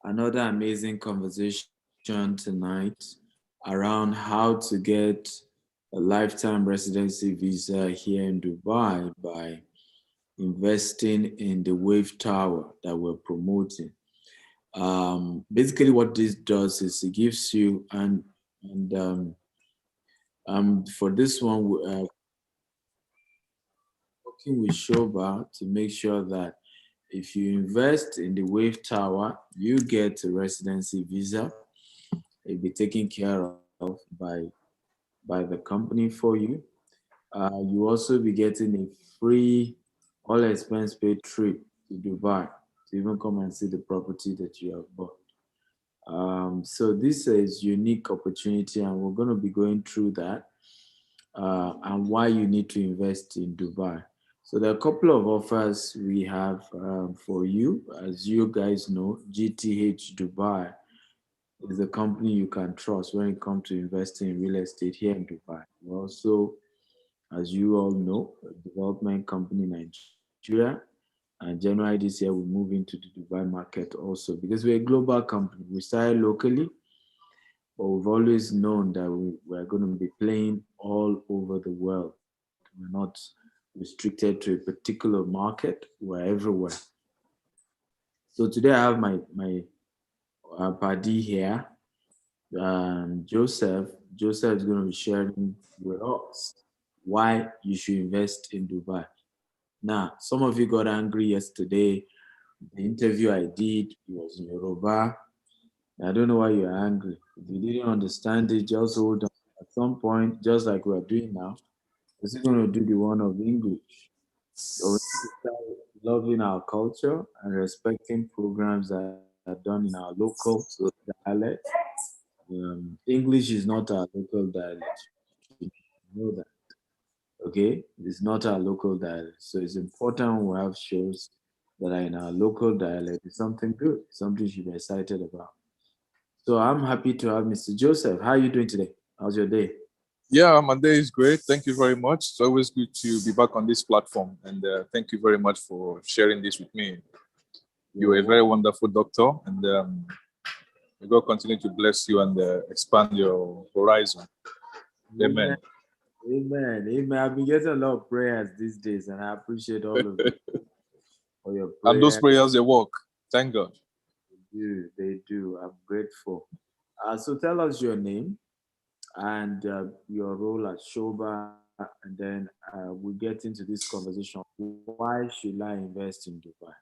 another amazing conversation tonight around how to get a lifetime residency visa here in Dubai by investing in the Wave Tower that we're promoting. Basically, what this does is it gives you and for this one, working with Shoba to make sure that if you invest in the Wave Tower, you get a residency visa. It'll be taken care of by the company for you. You also be getting a free, all expense paid trip to Dubai to even come and see the property that you have bought. So this is unique opportunity, and we're going to be going through that and why you need to invest in Dubai. So there are a couple of offers we have for you. As you guys know, GTH Dubai is a company you can trust when it comes to investing in real estate here in Dubai. We also, as you all know, a development company in Nigeria. And January this year, we move into the Dubai market also because we're a global company. We started locally, but we've always known that we're going to be playing all over the world. We're not restricted to a particular market. We're everywhere. So today I have my buddy here, Joseph. Joseph is going to be sharing with us why you should invest in Dubai. Now, some of you got angry yesterday. The interview I did was in Yoruba. I don't know why you're angry. If you didn't understand it, just hold on. At some point, just like we're doing now, we're still going to do the one of English. So we need to start loving our culture and respecting programs that are done in our local dialect. English is not our local dialect. You know that. Okay? It's not our local dialect. So it's important when we have shows that are in our local dialect. It's something good, something you should be excited about. So I'm happy to have Mr. Joseph. How are you doing today? How's your day? Yeah, my day is great. Thank you very much. It's always good to be back on this platform. And thank you very much for sharing this with me. You're a very wonderful doctor. And may God continue to bless you and expand your horizon. Amen. Amen. Amen. Amen. I've been getting a lot of prayers these days, and I appreciate all of you for your And those prayers. prayers, they work. Thank God. They do. I'm grateful. So tell us your name and your role at Shoba, and then we'll get into this conversation. Why should I invest in Dubai?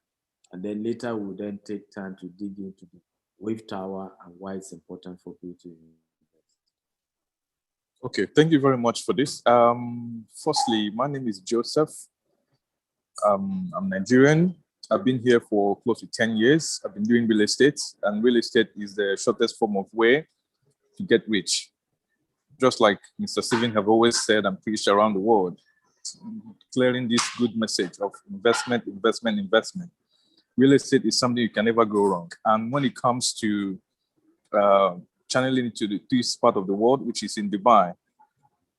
And then later we'll then take time to dig into the Wave Tower and why it's important for people to invest. Okay, thank you very much for this. Firstly, my name is Joseph. I'm Nigerian. I've been here for close to 10 years. I've been doing real estate, and real estate is the shortest form of way to get rich. Just like Mr. Steven have always said and preached around the world, clearing this good message of investment, investment, investment. Real estate is something you can never go wrong. And when it comes to uh, channeling into this part of the world, which is in Dubai,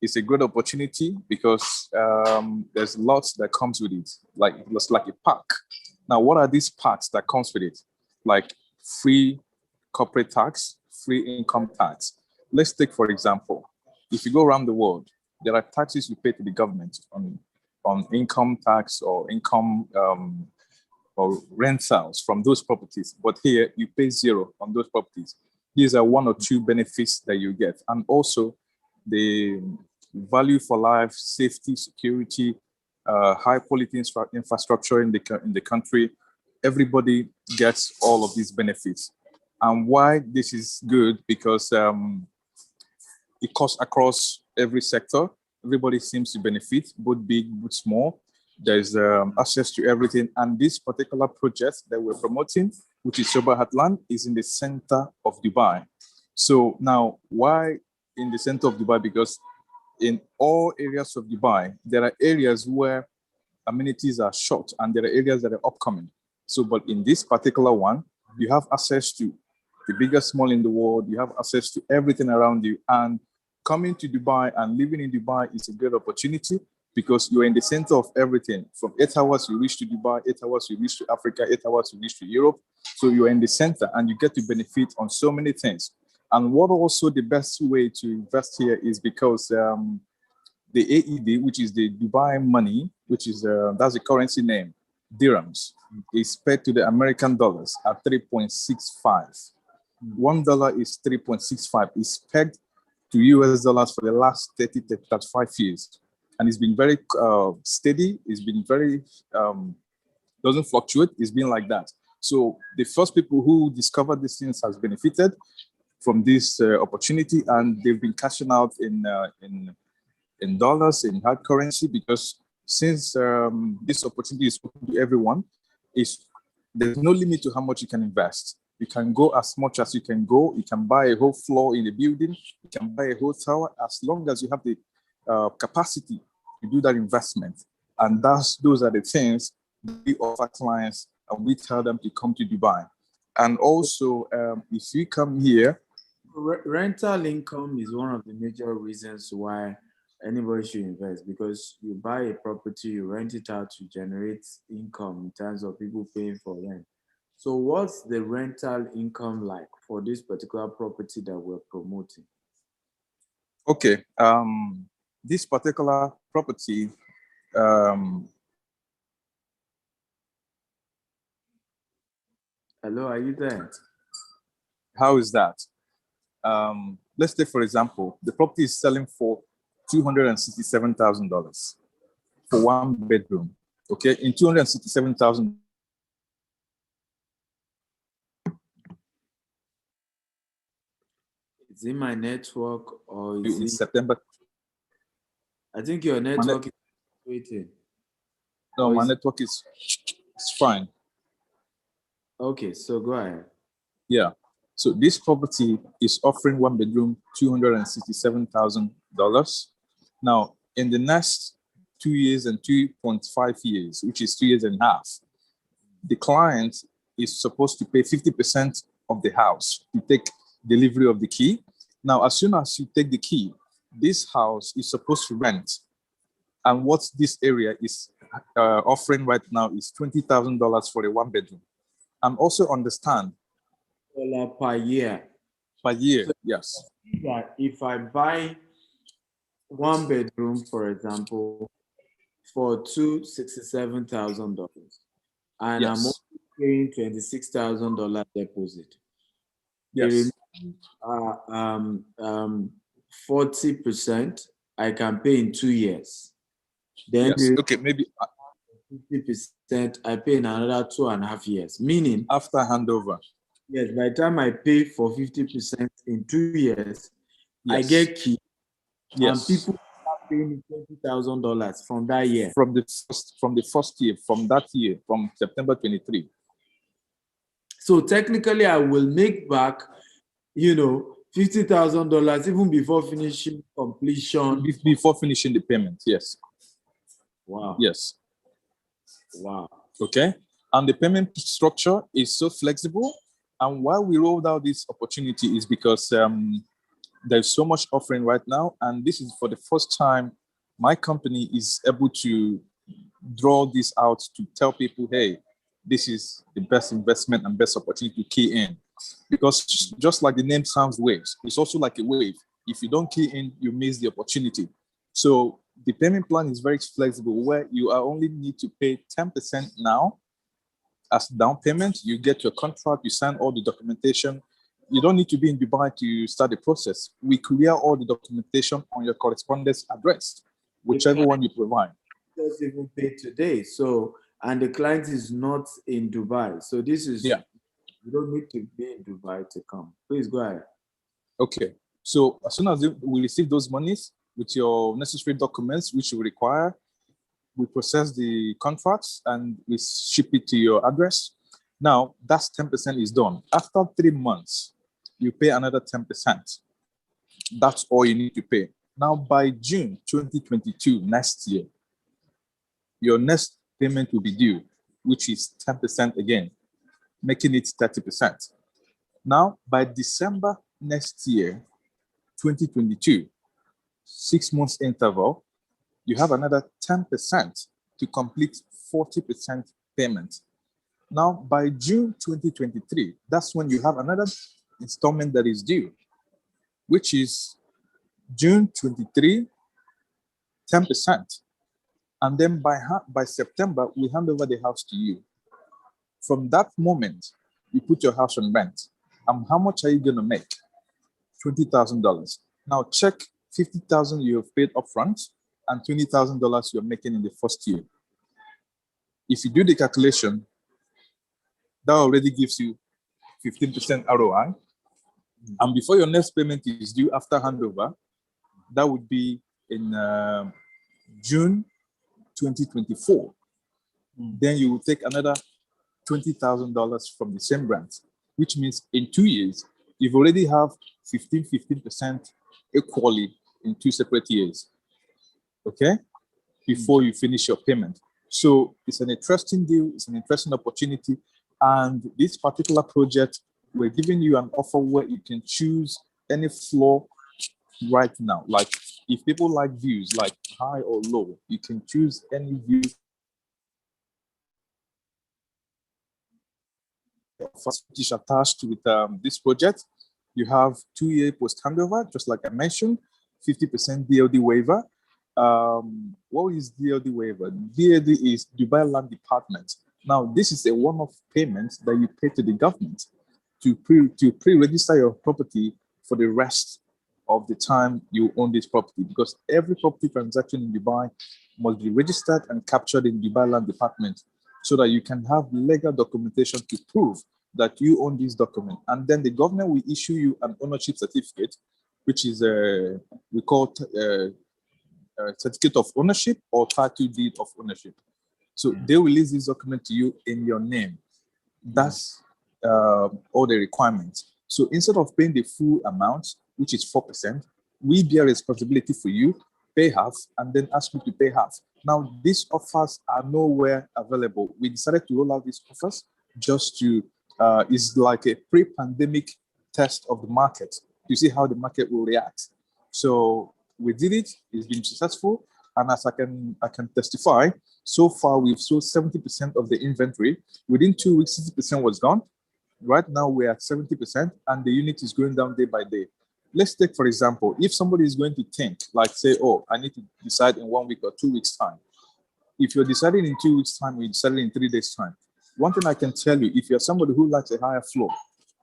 it's a great opportunity because there's lots that comes with it. Like it's like a pack. Now, what are these packs that comes with it? Like free corporate tax, free income tax. Let's take, for example, if you go around the world, there are taxes you pay to the government on income tax or income or rentals from those properties. But here, you pay zero on those properties. These are one or two benefits that you get. And also, the value for life, safety, security, high quality infrastructure in the country. Everybody gets all of these benefits. And why this is good, because it cuts across every sector. Everybody seems to benefit, both big, both small. There's access to everything. And this particular project that we're promoting, which is SOBHA, is in the center of Dubai. So now, why in the center of Dubai? Because in all areas of Dubai, there are areas where amenities are short and there are areas that are upcoming. So, but in this particular one, you have access to the biggest mall in the world, you have access to everything around you. And coming to Dubai and living in Dubai is a great opportunity because you're in the center of everything. From 8 hours, you reach to Dubai, 8 hours, you reach to Africa, 8 hours, you reach to Europe. So you're in the center and you get to benefit on so many things. And what also the best way to invest here is because the AED, which is the Dubai money, which is that's the currency name, dirhams, is pegged to the American dollars at 3.65. $1 is 3.65. It's pegged to US dollars for the last 30 to 35 years. And it's been very steady. It's been very, doesn't fluctuate. It's been like that. So the first people who discovered these things has benefited from this opportunity, and they've been cashing out in dollars, in hard currency, because since this opportunity is open to everyone, there's no limit to how much you can invest. You can go as much as you can go. You can buy a whole floor in the building. You can buy a whole tower as long as you have the capacity to do that investment. And those are the things we offer clients, and we tell them to come to Dubai. And also, if you come here, rental income is one of the major reasons why anybody should invest, because you buy a property, you rent it out to generate income in terms of people paying for rent. So what's the rental income like for this particular property that we're promoting? Okay, this particular property, Hello, are you there? how is that? Let's take, for example, the property is selling for $267,000 for 1 bedroom. Okay, in $267,000. Is it my network or is in it? September. I think your network is waiting. No, my network is fine. Okay, so go ahead. Yeah. So this property is offering 1 bedroom, $267,000. Now, in the next 2 years and 2.5 years, which is 2 years and a half, the client is supposed to pay 50% of the house to take delivery of the key. Now, as soon as you take the key, this house is supposed to rent. And what this area is offering right now is $20,000 for a 1 bedroom. And also understand. Per year. Per year, So yes. If I buy 1 bedroom, for example, for $267,000, and Yes. I'm only paying $26,000 deposit. Yes. 40% I can pay in 2 years. Then yes. Okay, maybe 50% I pay in another 2.5 years. Meaning after handover. Yes, by the time I pay for 50% in 2 years, yes. I get key. Yes. And people start paying $20,000 from that year. From the first year, from that year, from September 23. So technically, I will make back, $50,000 even before finishing completion. Before finishing the payment, yes. Wow. Yes. Wow. Okay. And the payment structure is so flexible. And why we rolled out this opportunity is because there's so much offering right now. And this is for the first time my company is able to draw this out to tell people, hey, this is the best investment and best opportunity to key in. Because just like the name sounds waves, it's also like a wave. If you don't key in, you miss the opportunity. So the payment plan is very flexible, where you only need to pay 10% now as down payment. You get your contract, you sign all the documentation. You don't need to be in Dubai to start the process. We clear all the documentation on your correspondence address, whichever one you provide. Just even pay today. So, and the client is not in Dubai. So this is, yeah. You don't need to be in Dubai to come. Please go ahead. Okay. So as soon as we receive those monies with your necessary documents, which you require, we process the contracts and we ship it to your address. Now, that's 10% is done. After 3 months, you pay another 10%. That's all you need to pay. Now, by June 2022, next year, your next payment will be due, which is 10% again, making it 30%. Now, by December next year, 2022, 6 months interval, you have another 10% to complete 40% payment. Now, by June 2023, that's when you have another installment that is due, which is June 23, 10%. And then by September, we hand over the house to you. From that moment, you put your house on rent. And how much are you going to make? $20,000. Now check 50,000 you have paid upfront and $20,000 you're making in the first year. If you do the calculation, that already gives you 15% ROI. And before your next payment is due after handover, that would be in June 2024. Then you will take another $20,000 from the same branch, which means in 2 years, you've already have 15% equally in 2 separate years, okay? Before you finish your payment. So it's an interesting deal, it's an interesting opportunity. And this particular project, we're giving you an offer where you can choose any floor right now. Like if people like views, like high or low, you can choose any view which is attached with this project. You have 2-year post handover, just like I mentioned, 50% DLD waiver. What is DLD waiver? DLD is Dubai Land Department. Now, this is a one-off payment that you pay to the government to pre-register your property for the rest of the time you own this property, because every property transaction in Dubai must be registered and captured in Dubai Land Department so that you can have legal documentation to prove that you own this document. And then the government will issue you an ownership certificate, which is we call certificate of ownership or title deed of ownership. So they will release this document to you in your name. That's all the requirements. So instead of paying the full amount, which is 4%, we bear responsibility for you, pay half, and then ask you to pay half. Now, these offers are nowhere available. We decided to roll out these offers just to, it's like a pre-pandemic test of the market to see how the market will react. So we did it, it's been successful. And as I can testify, so far we've sold 70% of the inventory. Within 2 weeks, 60% was gone. Right now we're at 70% and the unit is going down day by day. Let's take, for example, if somebody is going to think, like say, oh, I need to decide in 1 week or 2 weeks time. If you're deciding in 2 weeks time, or you decided in 3 days time, one thing I can tell you, if you're somebody who likes a higher floor,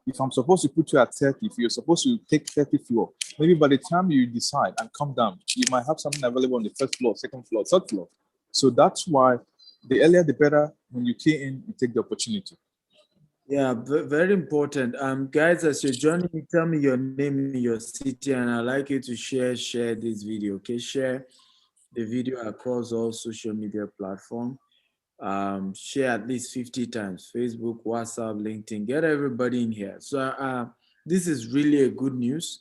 if I'm supposed to put you at 30, if you're supposed to take 30 floor, maybe by the time you decide and come down, you might have something available on the first floor, second floor, third floor. So that's why the earlier the better. When you key in, you take the opportunity. Yeah, very important. Guys, as you're joining me, tell me your name and your city, and I'd like you to share this video. Okay, share the video across all social media platforms. Share at least 50 times: Facebook, WhatsApp, LinkedIn. Get everybody in here. So this is really a good news,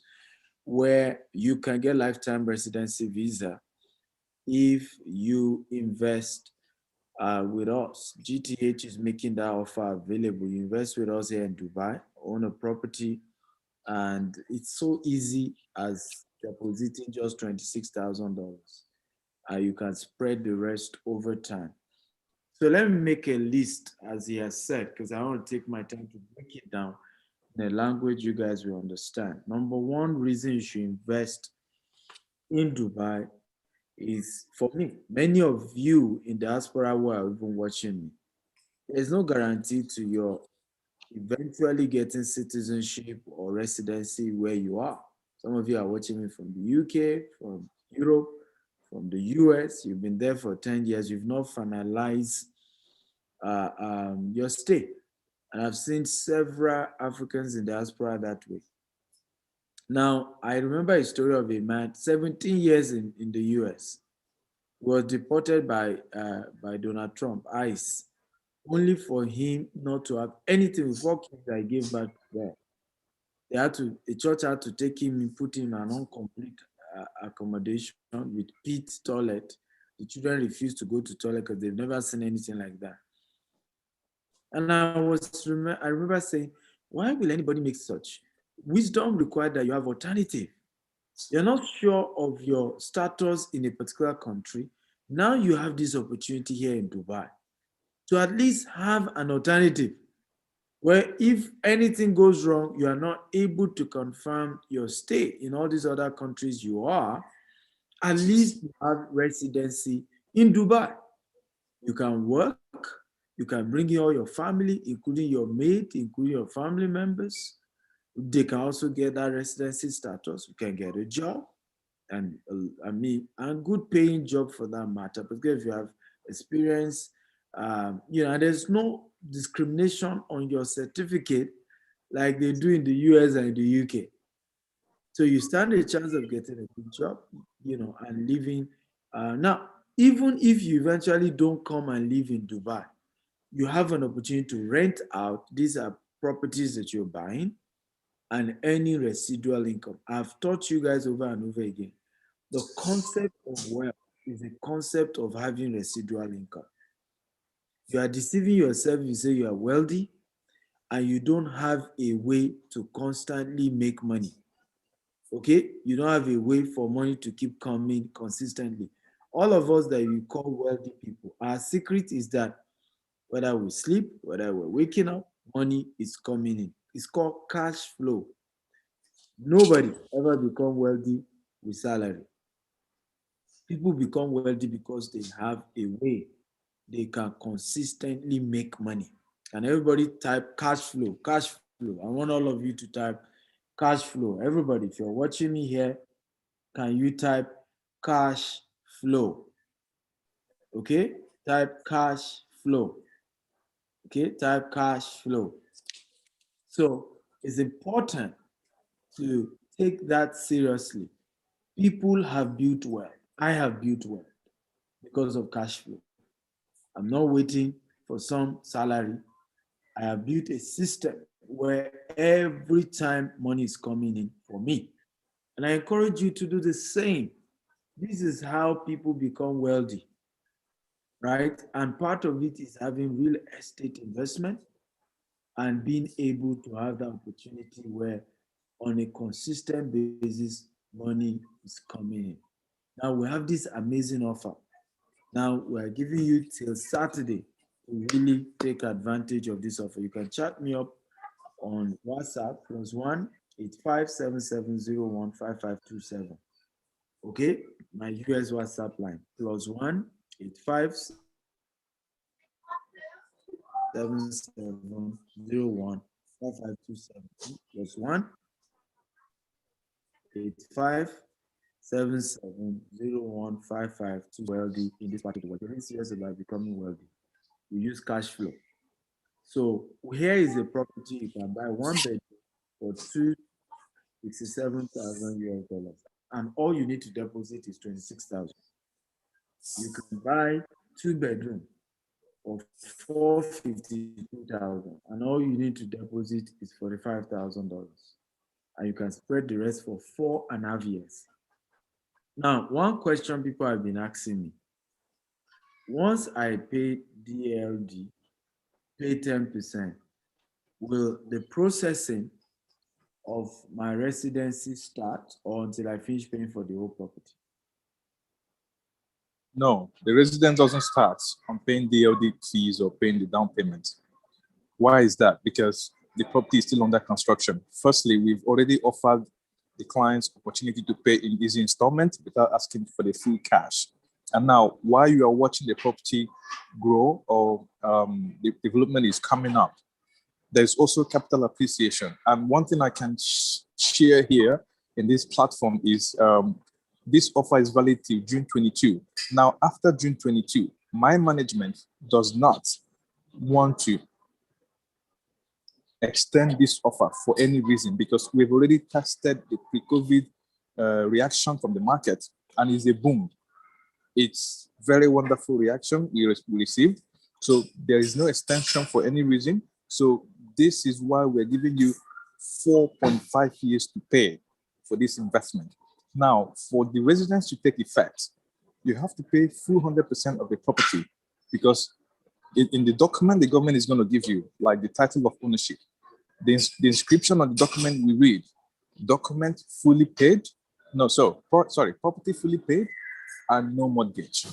where you can get lifetime residency visa if you invest with us. GTH is making that offer available. You invest with us here in Dubai, own a property, and it's so easy as depositing just $26,000. You can spread the rest over time. So let me make a list, as he has said, because I want to take my time to break it down in a language you guys will understand. Number one reason you should invest in Dubai is, for me, many of you in diaspora who are even watching me, there's no guarantee to your eventually getting citizenship or residency where you are. Some of you are watching me from the UK, from Europe, from the US. You've been there for 10 years. You've not finalized your stay. And I've seen several Africans in diaspora that way. Now, I remember a story of a man, 17 years in the US, was deported by Donald Trump, ICE, only for him not to have anything before I gave back there. The church had to take him and put him in an incomplete accommodation with pit toilet. The children refused to go to toilet because they've never seen anything like that. And I remember saying, why will anybody make such? Wisdom required that you have alternative. You're not sure of your status in a particular country. Now you have this opportunity here in Dubai to at least have an alternative where if anything goes wrong, you are not able to confirm your stay in all these other countries you are, at least you have residency in Dubai. You can work, you can bring in all your family, including your mate, including your family members. They can also get that residency status. You can get a job, and a good paying job for that matter. Because if you have experience, and there's no discrimination on your certificate like they do in the US and the UK. So you stand a chance of getting a good job, and living. Now, even if you eventually don't come and live in Dubai, you have an opportunity to rent out. These are properties that you're buying and earning residual income. I've taught you guys over and over again. The concept of wealth is a concept of having residual income. You are deceiving yourself if you say you are wealthy and you don't have a way to constantly make money. Okay? You don't have a way for money to keep coming consistently. All of us that we call wealthy people, our secret is that whether we sleep, whether we're waking up, money is coming in. It's called cash flow. Nobody ever become wealthy with salary. People become wealthy because they have a way they can consistently make money. And everybody type cash flow, cash flow. I want all of you to type cash flow. Everybody, if you're watching me here, can you type cash flow? Okay, type cash flow. Okay, type cash flow. So it's important to take that seriously. People have built wealth. I have built wealth because of cash flow. I'm not waiting for some salary. I have built a system where every time money is coming in for me. And I encourage you to do the same. This is how people become wealthy, right? And part of it is having real estate investment and being able to have the opportunity where on a consistent basis, money is coming in. Now we have this amazing offer. Now we're giving you till Saturday to really take advantage of this offer. You can chat me up on WhatsApp +1 8577015527. Okay, my US WhatsApp line +1 8577015527 +1 8577015527. Wealthy in this part of the world. We're really serious about becoming wealthy. We use cash flow. So here is a property you can buy one bedroom for 267,000 US dollars, and all you need to deposit is 26,000. You can buy two bedroom for 452,000, and all you need to deposit is $45,000, and you can spread the rest for 4.5 years. Now, one question people have been asking me: once I pay DLD, pay 10%, will the processing of my residency start or until I finish paying for the whole property? No, the resident doesn't start on paying DLD fees or paying the down payment. Why is that? Because the property is still under construction. Firstly, we've already offered the clients opportunity to pay in easy installment without asking for the full cash. And now, while you are watching the property grow or the development is coming up, there's also capital appreciation. And one thing I can share here in this platform is this offer is valid till June 22. Now, after June 22, my management does not want to extend this offer for any reason because we've already tested the pre-COVID reaction from the market and it's a boom. It's very wonderful reaction we received. So there is no extension for any reason. So this is why we're giving you 4.5 years to pay for this investment. Now, for the residence to take effect, you have to pay full 100% of the property because in the document the government is going to give you, like the title of ownership, the inscription on the document we read, document fully paid No, sorry, property fully paid and no mortgage,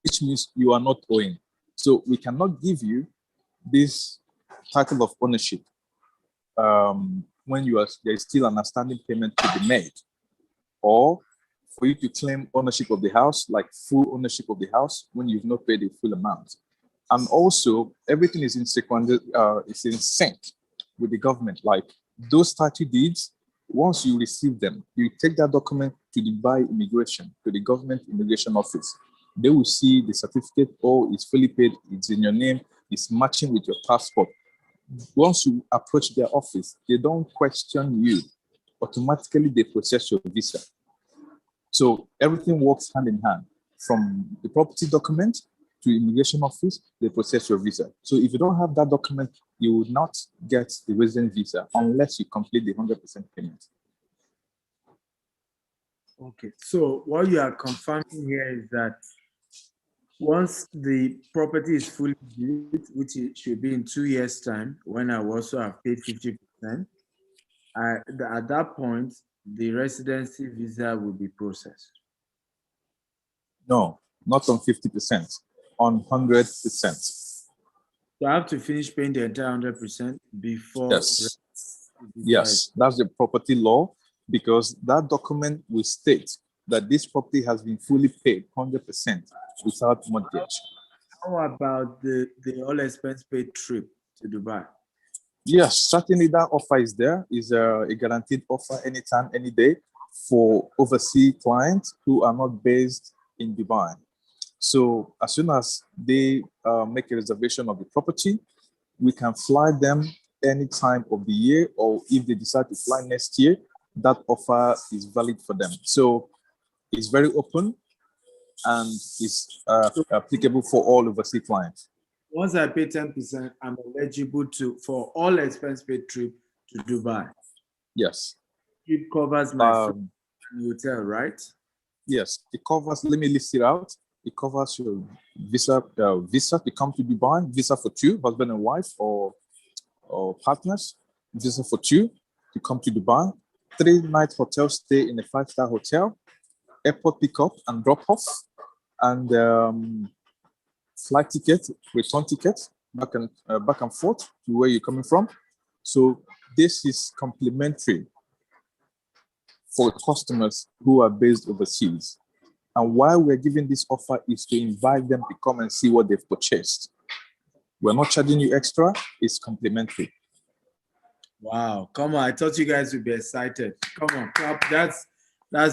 which means you are not owing. So we cannot give you this title of ownership when there is still an outstanding payment to be made, or for you to claim ownership of the house, like full ownership of the house, when you've not paid the full amount. And also, everything is in is in sync with the government. Like those title deeds, once you receive them, you take that document to Dubai Immigration, to the government immigration office. They will see the certificate, oh, it's fully paid, it's in your name, it's matching with your passport. Once you approach their office, they don't question you. Automatically, they process your visa. So everything works hand in hand. From the property document to immigration office, they process your visa. So if you don't have that document, you will not get the resident visa unless you complete the 100% payment. Okay, so what you are confirming here is that once the property is fully built, which it should be in 2 years' time, when I will also have paid 50%, at that point, the residency visa will be processed. No, not on 50%, on 100%. So I have to finish paying the entire 100% before. Yes. Yes, that's the property law, because that document will state that this property has been fully paid 100% without mortgage. How about the all expense paid trip to Dubai? Yes, certainly that offer is there. Is a guaranteed offer anytime, any day for overseas clients who are not based in Dubai. So as soon as they make a reservation of the property, we can fly them any time of the year, or if they decide to fly next year, that offer is valid for them. So it's very open and is applicable for all overseas clients. Once I pay 10%, I'm eligible for all expense paid trip to Dubai. Yes. It covers my hotel, right? Yes, it covers. Let me list it out. It covers your visa to come to Dubai, visa for two, husband and wife, or partners, visa for two to come to Dubai, 3-night hotel stay in a 5-star hotel, airport pickup and drop off, and flight ticket, return ticket, back and forth to where you're coming from. So this is complimentary for customers who are based overseas. And why we're giving this offer is to invite them to come and see what they've purchased. We're not charging you extra, it's complimentary. Wow, come on, I thought you guys would be excited. Come on, that's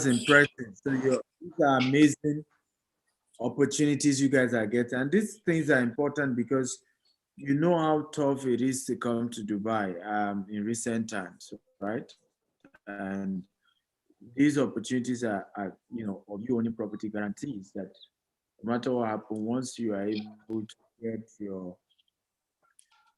impressive. So these are amazing opportunities you guys are getting. And these things are important because you know how tough it is to come to Dubai in recent times, right? And these opportunities are of you owning property guarantees that no matter what happens, once you are able to get your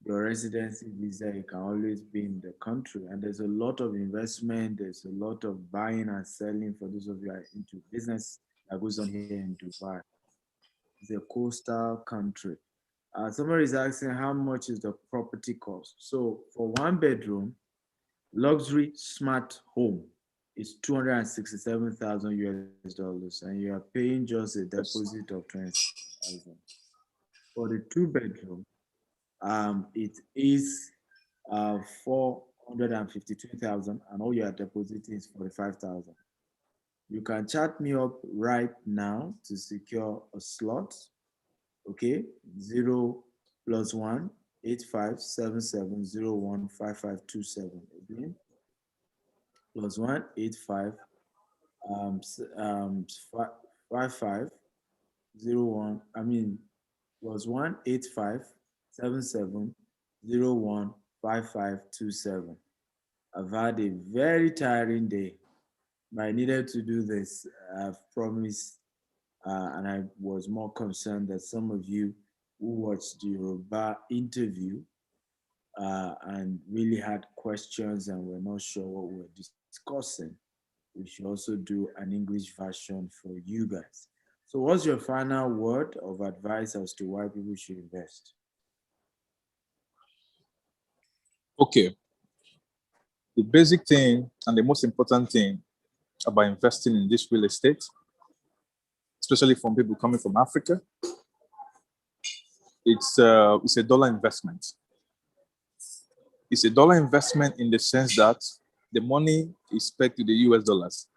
residency visa, you can always be in the country. And there's a lot of investment, there's a lot of buying and selling for those of you who are into business that goes on here in Dubai. It's a coastal country. Somebody is asking how much is the property cost. So for 1 bedroom, luxury smart home is 267,000 US dollars, and you are paying just a deposit of 20,000. For the 2 bedroom, it is 452,000, and all you are depositing is 45,000. You can chat me up right now to secure a slot. Okay, 0+1 8577015527. Again, +1 85 5501. I mean, +1 8577015527. I've had a very tiring day, but I needed to do this. I've promised, and I was more concerned that some of you who watched the Yoruba interview and really had questions and were not sure what we were discussing, we should also do an English version for you guys. So what's your final word of advice as to why people should invest? Okay. The basic thing and the most important thing about investing in this real estate, especially from people coming from Africa. It's a dollar investment. It's a dollar investment in the sense that the money is pegged to the US dollars.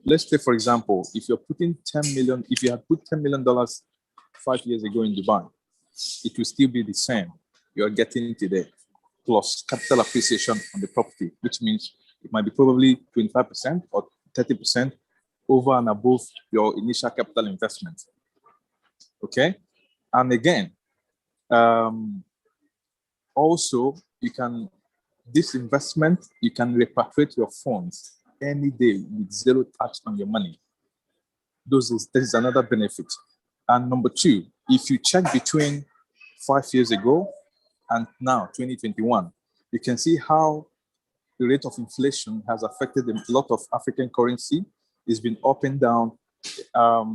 Let's say, for example, if you're putting 10 million, if you had put $10 million 5 years ago in Dubai, it will still be the same. You're getting today, plus capital appreciation on the property, which means it might be probably 25% or 30% over and above your initial capital investment. Okay. And again, also this investment, you can repatriate your funds any day with zero tax on your money. This is another benefit. And number two, if you check between 5 years ago and now, 2021, you can see how the rate of inflation has affected a lot of African currency. It's been up and down.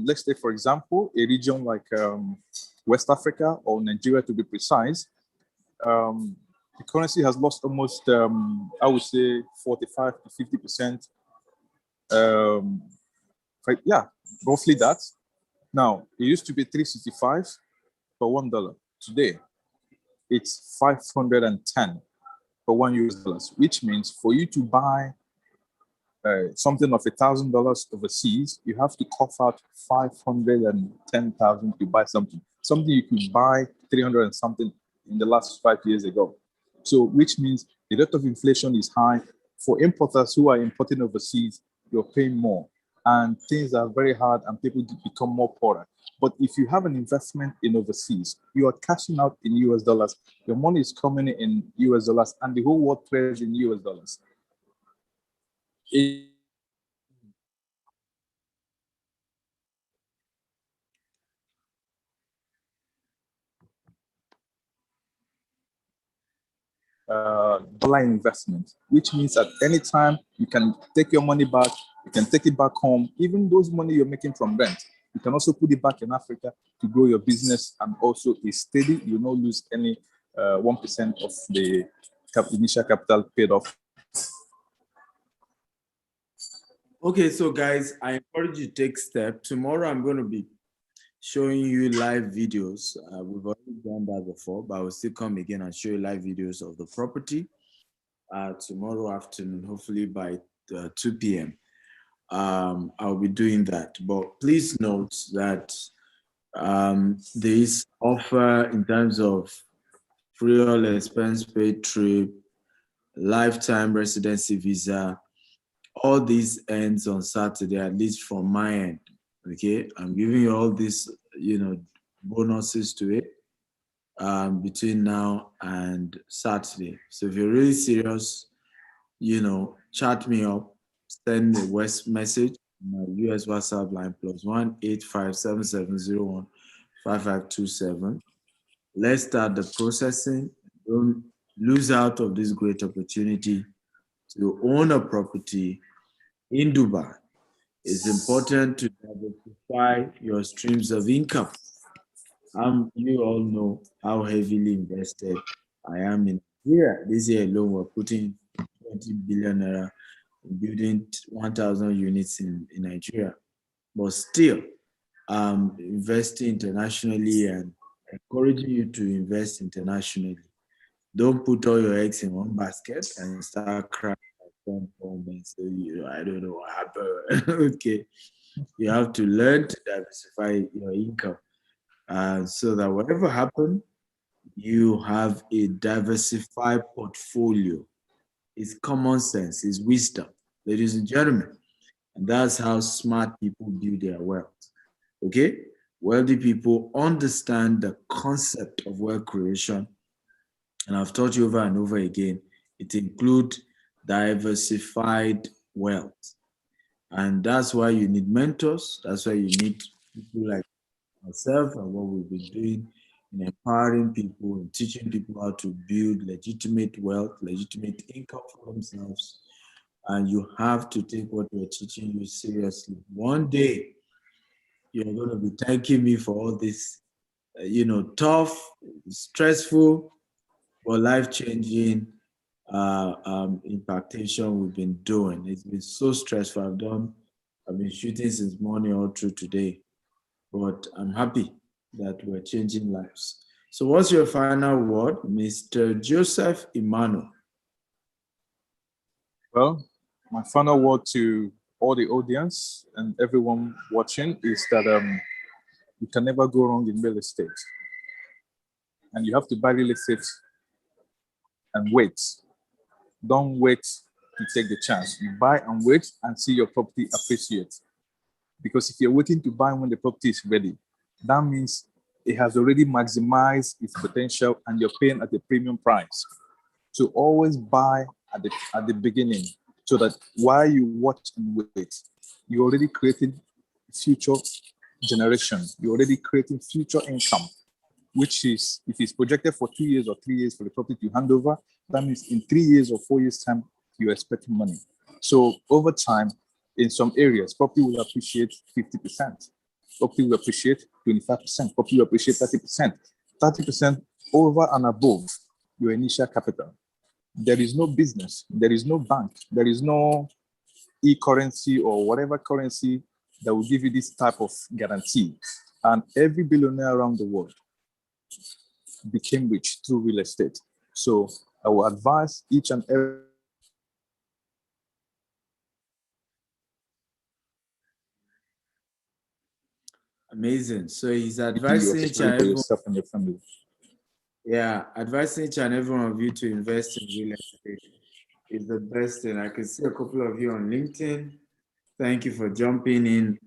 Let's take, for example, a region like West Africa or Nigeria, to be precise. The currency has lost almost, I would say, 45 to 50%. Yeah, roughly that. Now, it used to be 365 for $1. Today, it's 510 for $1 US, which means for you to buy something of $1,000 overseas, you have to cough out 510,000 to buy something. Something you could buy 300 and something in the last 5 years ago. So, which means the rate of inflation is high. For importers who are importing overseas, you're paying more, and things are very hard, and people become more poorer. But if you have an investment in overseas, you are cashing out in US dollars. Your money is coming in US dollars, and the whole world trades in US dollars. Dollar investment, which means at any time you can take your money back, you can take it back home. Even those money you're making from rent, you can also put it back in Africa to grow your business, and also is steady. You don't lose any 1% of the initial capital paid off. Okay, so guys, I encourage you to take steps. Tomorrow I'm going to be showing you live videos. We've already done that before, but I will still come again and show you live videos of the property tomorrow afternoon, hopefully by 2 p.m. I'll be doing that. But please note that this offer in terms of free all expense paid trip, lifetime residency visa, all these ends on Saturday, at least from my end. Okay, I'm giving you all these, bonuses to it between now and Saturday. So if you're really serious, chat me up, send a West message, my US WhatsApp line +1 857701 5527. Let's start the processing. Don't lose out of this great opportunity to own a property in Dubai. It's important to diversify your streams of income. You all know how heavily invested I am in Nigeria. This year alone, we're putting 20 billion naira in building 1,000 units in Nigeria. But still, investing internationally and encouraging you to invest internationally. Don't put all your eggs in one basket and start crying and say, I don't know what happened. Okay. You have to learn to diversify your income so that whatever happens, you have a diversified portfolio. It's common sense, it's wisdom, ladies and gentlemen. And that's how smart people build their wealth. Okay? Wealthy people understand the concept of wealth creation. And I've taught you over and over again, it includes diversified wealth. And that's why you need mentors. That's why you need people like myself and what we've been doing in empowering people and teaching people how to build legitimate wealth, legitimate income for themselves. And you have to take what we're teaching you seriously. One day, you're going to be thanking me for all this, tough, stressful, but life-changing impactation we've been doing. It's been so stressful. I've done I've been shooting since morning all through today, but I'm happy that we're changing lives. So, what's your final word, Mr. Joseph Emmanuel? Well, my final word to all the audience and everyone watching is that you can never go wrong in real estate. And you have to buy real estate and wait. Don't wait to take the chance. You buy and wait and see your property appreciate. Because if you're waiting to buy when the property is ready, that means it has already maximized its potential and you're paying at a premium price. So always buy at the beginning so that while you watch and wait, you're already creating future generation. You're already creating future income, which is, if it's projected for 2 years or 3 years for the property to hand over, that means in 3 years or 4 years' time, you're expecting money. So over time, in some areas, property will appreciate 50%. Property will appreciate 25%. Property will appreciate 30%. 30% over and above your initial capital. There is no business, there is no bank, there is no e-currency or whatever currency that will give you this type of guarantee. And every billionaire around the world became rich through real estate. So I will advise each and every Amazing. So he's you're advising each and for every yourself and your family. yeah, advising each and every one of you to invest in real estate is the best thing. I can see a couple of you on LinkedIn. Thank you for jumping in.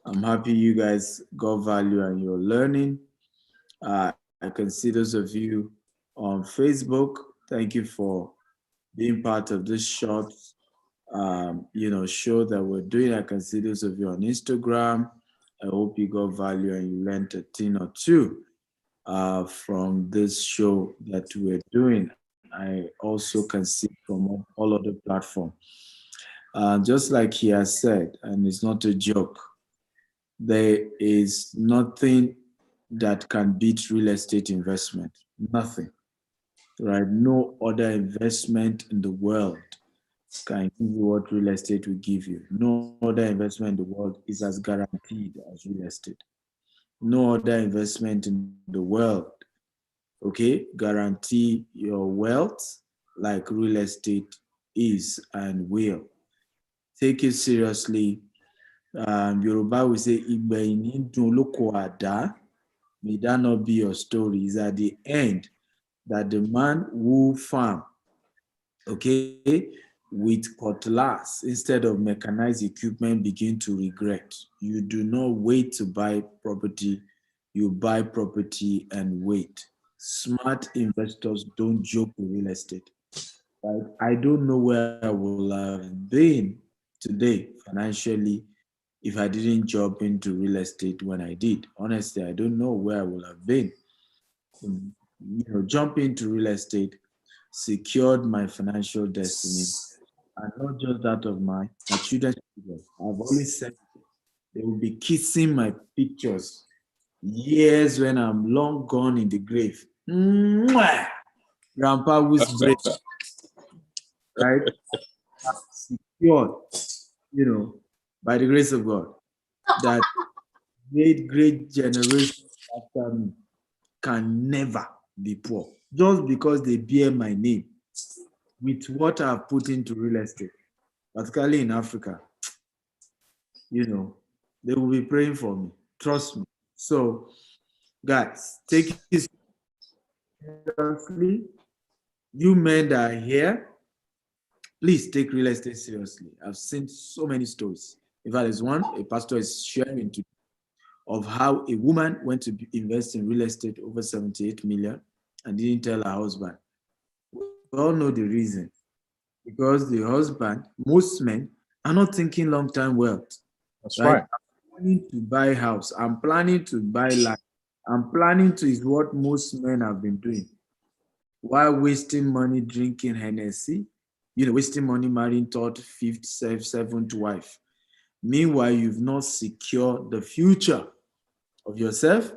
I'm happy you guys got value and you're learning. I can see those of you on Facebook. Thank you for being part of this short, show that we're doing. I can see those of you on Instagram. I hope you got value and you learned a thing or two from this show that we're doing. I also can see from all other platforms. Just like he has said, and it's not a joke, there is nothing that can beat real estate investment. Nothing, right? No other investment in the world can give you what real estate will give you. No other investment in the world is as guaranteed as real estate. No other investment in the world, okay, guarantee your wealth like real estate is and will. Take it seriously. Yoruba will say, "Ìgbẹ̀yìn dùn lóko àdá." May that not be your story. It's at the end that the man who farm, okay, with cutlass instead of mechanized equipment begin to regret. You do not wait to buy property. You buy property and wait. Smart investors don't joke with real estate. Right? I don't know where I would have been today financially if I didn't jump into real estate when I did. Honestly, I don't know where I would have been. Jumping into real estate secured my financial destiny, and not just that of my children's children. I've always said they will be kissing my pictures years when I'm long gone in the grave. Mwah! Grandpa was brave, right? Secured, by the grace of God, that great generation after me can never be poor just because they bear my name with what I've put into real estate, particularly in Africa. They will be praying for me. Trust me. So, guys, take it seriously. You men that are here, please take real estate seriously. I've seen so many stories. In fact, there's one a pastor is sharing today of how a woman went to invest in real estate over 78 million and didn't tell her husband. We all know the reason. Because the husband, most men, are not thinking long-term wealth. That's Right? right. I'm planning to buy house. I'm planning to buy land. I'm planning to is what most men have been doing. While wasting money drinking Hennessy, wasting money marrying third, fifth, seventh wife. Meanwhile, you've not secured the future of yourself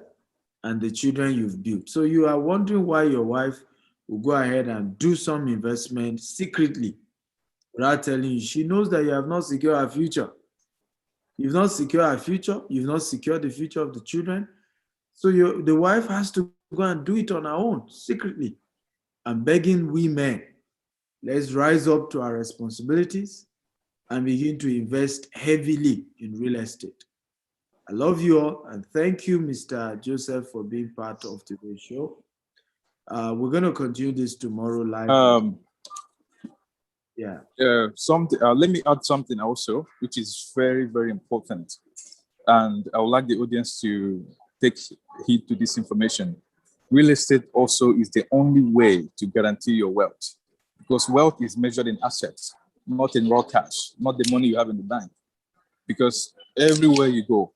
and the children you've built. So you are wondering why your wife will go ahead and do some investment secretly without telling you. She knows that you have not secured her future. You've not secured a future. You've not secured the future of the children. So the wife has to go and do it on her own, secretly. I'm begging we men, let's rise up to our responsibilities and begin to invest heavily in real estate. I love you all, and thank you, Mr. Joseph, for being part of today's show. We're going to continue this tomorrow live. Yeah. Let me add something also, which is very, very important. And I would like the audience to take heed to this information. Real estate also is the only way to guarantee your wealth, because wealth is measured in assets, not in raw cash, not the money you have in the bank. Because everywhere you go,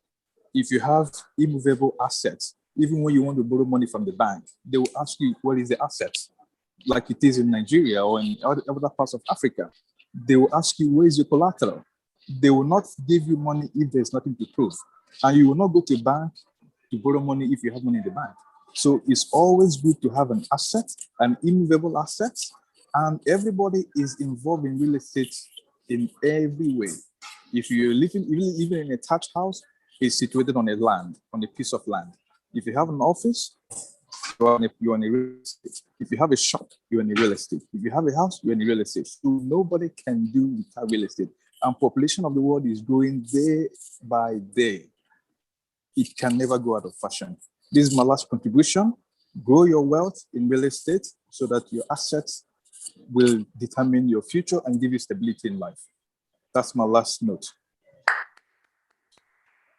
if you have immovable assets, even when you want to borrow money from the bank, they will ask you, what is the asset? Like it is in Nigeria or in other parts of Africa. They will ask you, where is your collateral? They will not give you money if there's nothing to prove. And you will not go to a bank to borrow money if you have money in the bank. So it's always good to have an asset, an immovable asset, and everybody is involved in real estate in every way. If you're living in a thatched house, it's situated on a land, on a piece of land. If you have an office, you're in a real estate. If you have a shop, you're in a real estate. If you have a house, you're in a real estate. So nobody can do without real estate. And population of the world is growing day by day. It can never go out of fashion. This is my last contribution. Grow your wealth in real estate so that your assets will determine your future and give you stability in life. That's my last note.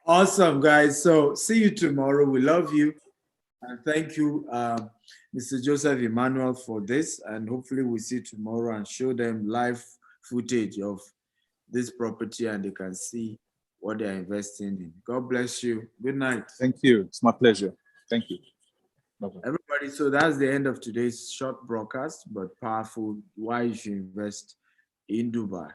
Awesome, guys. So see you tomorrow. We love you. And thank you, Mr. Joseph Emmanuel, for this. And hopefully we'll see you tomorrow and show them live footage of this property and they can see what they're investing in. God bless you. Good night. Thank you. It's my pleasure. Thank you. Bye-bye. Everybody, so that's the end of today's short broadcast, but powerful, why you should invest in Dubai.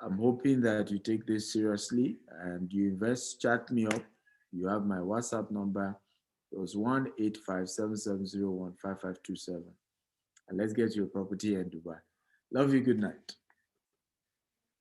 I'm hoping that you take this seriously and you invest. Chat me up. You have my WhatsApp number. It was 1-857-701-5527. And let's get your property in Dubai. Love you. Good night.